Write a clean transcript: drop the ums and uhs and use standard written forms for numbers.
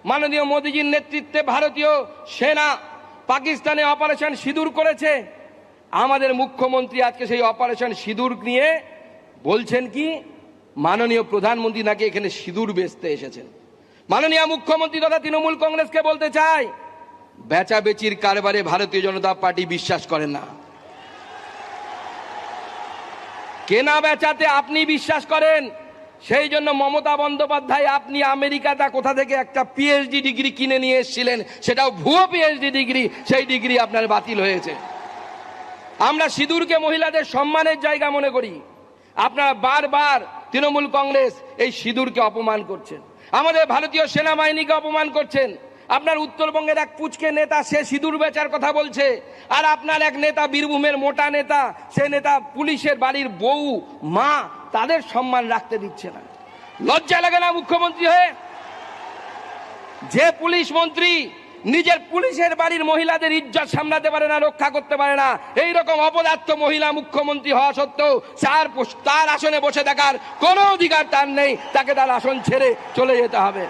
মাননীয় মোদীজির নেতৃত্বে ভারতীয় সেনা পাকিস্তানে অপারেশন সিঁদুর করেছে। আমাদের মুখ্যমন্ত্রী আজকে সেই অপারেশন সিঁদুর নিয়ে বলছেন কি মাননীয় প্রধানমন্ত্রী নাকি এখানে সিঁদুর বেচতে এসেছেন। মাননীয় মুখ্যমন্ত্রী তথা তৃণমূল কংগ্রেসকে বলতে চাই, বেচাবেচির কারবারে ভারতীয় জনতা পার্টি বিশ্বাস করেন না। কেনা বেচাতে আপনি বিশ্বাস করেন, সেই জন্য মমতা বন্দ্যোপাধ্যায় আপনি আমেরিকাটা কোথা থেকে একটা পিএইচডি ডিগ্রি কিনে নিয়ে এসেছিলেন, সেটাও ভুয়ো পিএইচডি ডিগ্রি, সেই ডিগ্রি আপনার বাতিল হয়েছে। আমরা সিঁদুরকে মহিলাদের সম্মানের জায়গা মনে করি, আপনারা বারবার তৃণমূল কংগ্রেস এই সিঁদুরকে অপমান করছেন, আমাদের ভারতীয় সেনাবাহিনীকে অপমান করছেন। আপনার উত্তরবঙ্গের এক পুচকে নেতা সে সিঁদুর বেচার কথা বলছে, আর আপনার এক নেতা বীরভূমের মোটা নেতা, সে নেতা পুলিশের বাড়ির বউ মা তাদের সম্মান রাখতে দিচ্ছে না। লজ্জা লাগে না মুখ্যমন্ত্রী হয়ে? যে পুলিশ মন্ত্রী নিজের পুলিশের বাড়ির মহিলাদের ইজ্জত সামলাতে পারে না, রক্ষা করতে পারে না, এই রকম অপদার্থ মহিলা মুখ্যমন্ত্রী হওয়া সত্ত্বেও তার আসনে বসে থাকার কোনো অধিকার তার নেই, তাকে তার আসন ছেড়ে চলে যেতে হবে।